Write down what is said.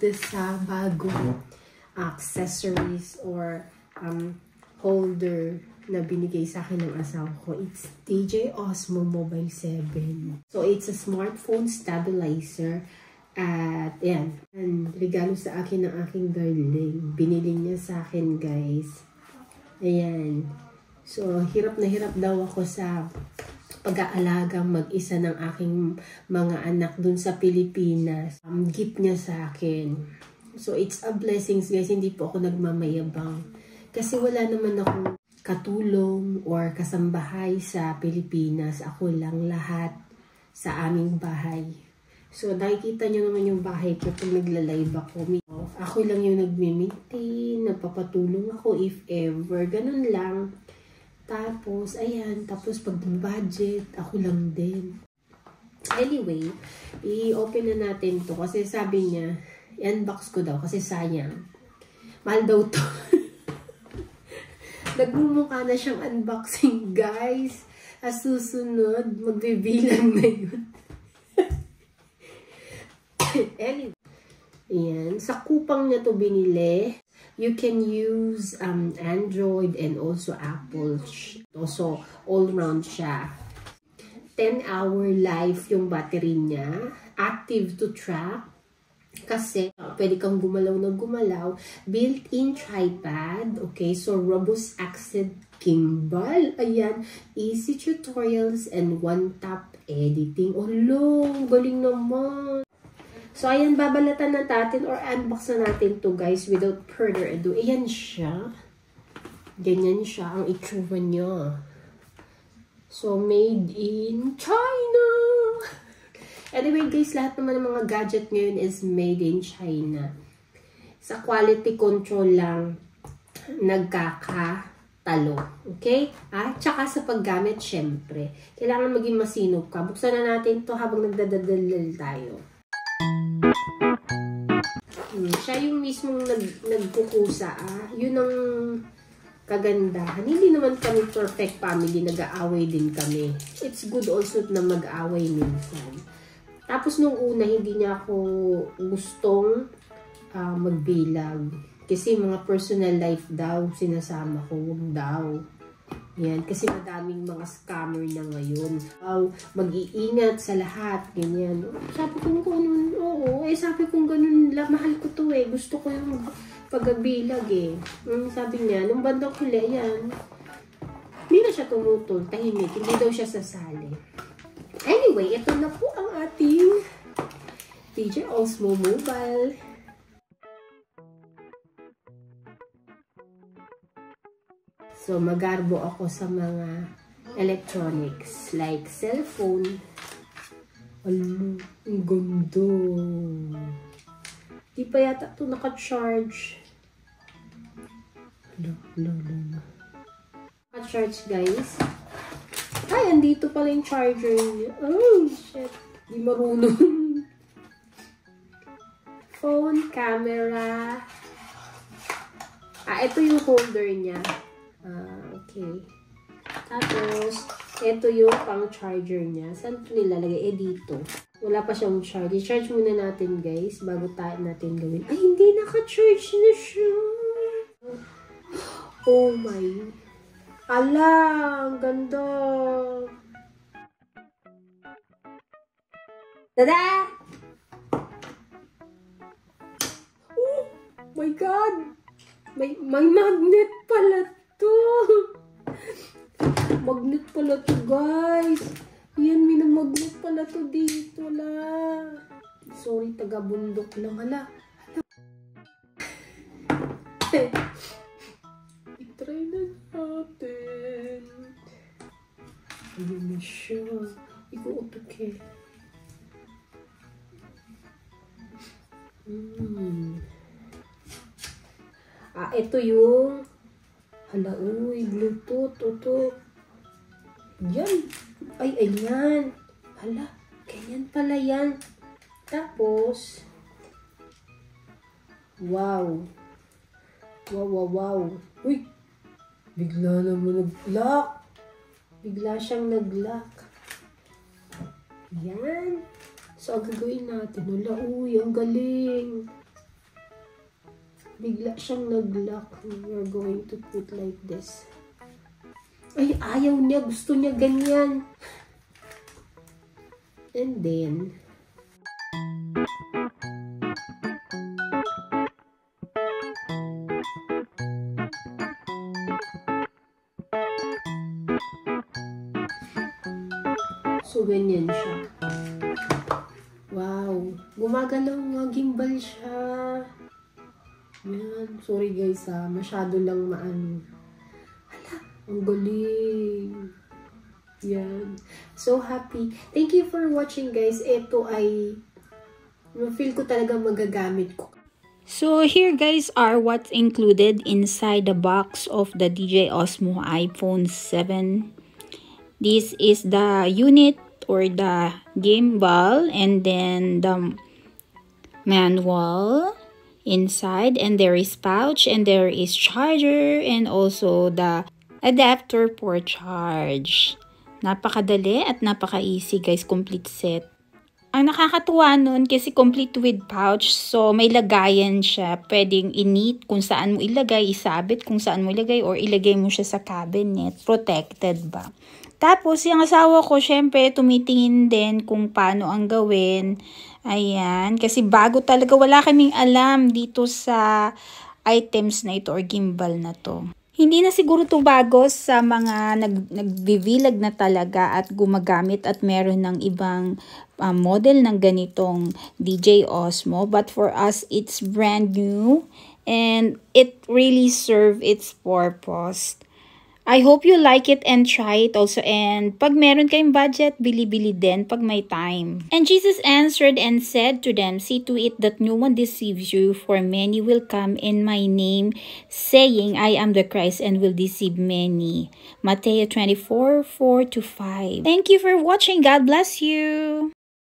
ito sa bagong accessories or holder na binigay sa akin ng asawa ko. It's DJI Osmo Mobile 7. So, it's a smartphone stabilizer. At, yan. Regalo sa akin ng aking darling. Binili niya sa akin, guys. Ayan. So, hirap na hirap daw ako sa pag-aalagang mag-isa ng aking mga anak dun sa Pilipinas. Gift niya sa akin. So, it's a blessing, guys. Hindi po ako nagmamayabang. Kasi wala naman akong katulong or kasambahay sa Pilipinas. Ako lang lahat sa aming bahay. So, nakikita nyo naman yung bahay ko kung nagla-live ako. Ako lang yung nagme-maintain, nagpapatulong ako if ever. Ganun lang. Tapos, ayan. Tapos, pag-budget, ako lang din. Anyway, i-open na natin to kasi sabi niya, i-unbox ko daw kasi sayang. Mahal daw to. Nagmumukha na siyang unboxing, guys. As susunod, magbibilang na yun. Anyway, ayan. Sa kupang niya to binili. You can use Android and also Apple. Also, all-round siya. 10-hour life yung battery niya. Active to track. Kasi, pwede kang gumalaw na gumalaw. Built-in tripod. Okay, so robust accent gimbal. Ayan, easy tutorials and one-tap editing. Oh, long, galing naman. So, ayan, babalatan na natin or unbox na natin to, guys, without further ado. Ayan siya. Ganyan siya ang itsura niya. So, made in China. Anyway, guys, lahat naman ng mga gadget ngayon is made in China. Sa quality control lang, nagkakatalo. Okay? Tsaka sa paggamit, syempre. Kailangan maging masinop ka. Buksan na natin to habang nagdadadalal tayo. Siya yung mismong nagkukusa. Yun ang kagandahan. Hindi naman kami perfect family. Nag-aaway din kami. It's good also na mag-aaway minsan. Tapos nung una, hindi niya ako gustong magbilag. Kasi mga personal life daw, sinasama ko, huwag daw. Yan, kasi madaming mga scammer na ngayon. Mag-iingat sa lahat, ganyan. Sabi ko ganun, oo. Sabi ko ganun, mahal ko to Gusto ko yung pagbilag Sabi niya, nung bandang huli, yan. Hindi na siya tumutol, tahimik. Hindi daw siya sasali. Anyway, ito na po ang ating DJI Osmo Mobile. So, magarbo ako sa mga electronics like cellphone. Ang ganda. Di pa yata ito naka-charge. Naka-charge, guys. Ay, andito pala yung charger niya. Oh, shit. Di marunong. Phone, camera. Ito yung holder niya. Okay. Tapos, ito yung pang-charger niya. Saan ito nilalagay? Dito. Wala pa siyang charge. I-charge muna natin, guys, bago tayo natin gawin. Ay, hindi naka-charge na siya. Oh my. Ala, ang ganda. Tada! Oh my God! May magnet pala to. Magnet pala to, guys. Yan, may magnet pala to dito la. Sorry, taga-bundok lang. Hala. I-try na natin. Ayun na siya. Ikuutok ito yung hala, uy, Bluetooth, ito. Yan. Ay, ayan. Hala, ganyan pala yan. Tapos, wow. Wow. Uy, bigla naman nag-lock. Bigla siyang nag-lock. Yan. So, ang gagawin natin, hala, uy, ang galing. Bigla siyang nag-lock. We're going to put like this. Ay, ayaw niya. Gusto niya ganyan. And then, so, ganyan siya. Wow. Gumagalaw nga. Gimbal siya. Yan. Sorry guys ha. Masyado lang maano. Hala. Ang galing. Yan. So happy. Thank you for watching guys. Ito ay feel ko talaga magagamit ko. So here guys are what's included inside the box of the DJI Osmo iPhone 7. This is the unit or the gimbal, and then the manual inside, and there is pouch, and there is charger, and also the adapter for charge. Napakadali at napaka-easy guys, complete set. Ang nakakatuwa nun kasi complete with pouch, so may lagayan siya. Pwedeng init kung saan mo ilagay, isabit kung saan mo ilagay, or ilagay mo siya sa cabinet. Protected ba? Tapos, yung asawa ko, syempre, tumitingin din kung paano ang gawin. Ayan. Kasi bago talaga, wala kaming alam dito sa items na ito or gimbal na to. Hindi na siguro to bago sa mga nagbibilag na talaga at gumagamit at meron ng ibang model ng ganitong DJI Osmo. But for us, it's brand new and it really serves its purpose. I hope you like it and try it also. And pag meron kayong budget, bili-bili din pag may time. And Jesus answered and said to them, see to it that no one deceives you, for many will come in my name, saying, I am the Christ, and will deceive many. Matthew 24:4-5. Thank you for watching. God bless you.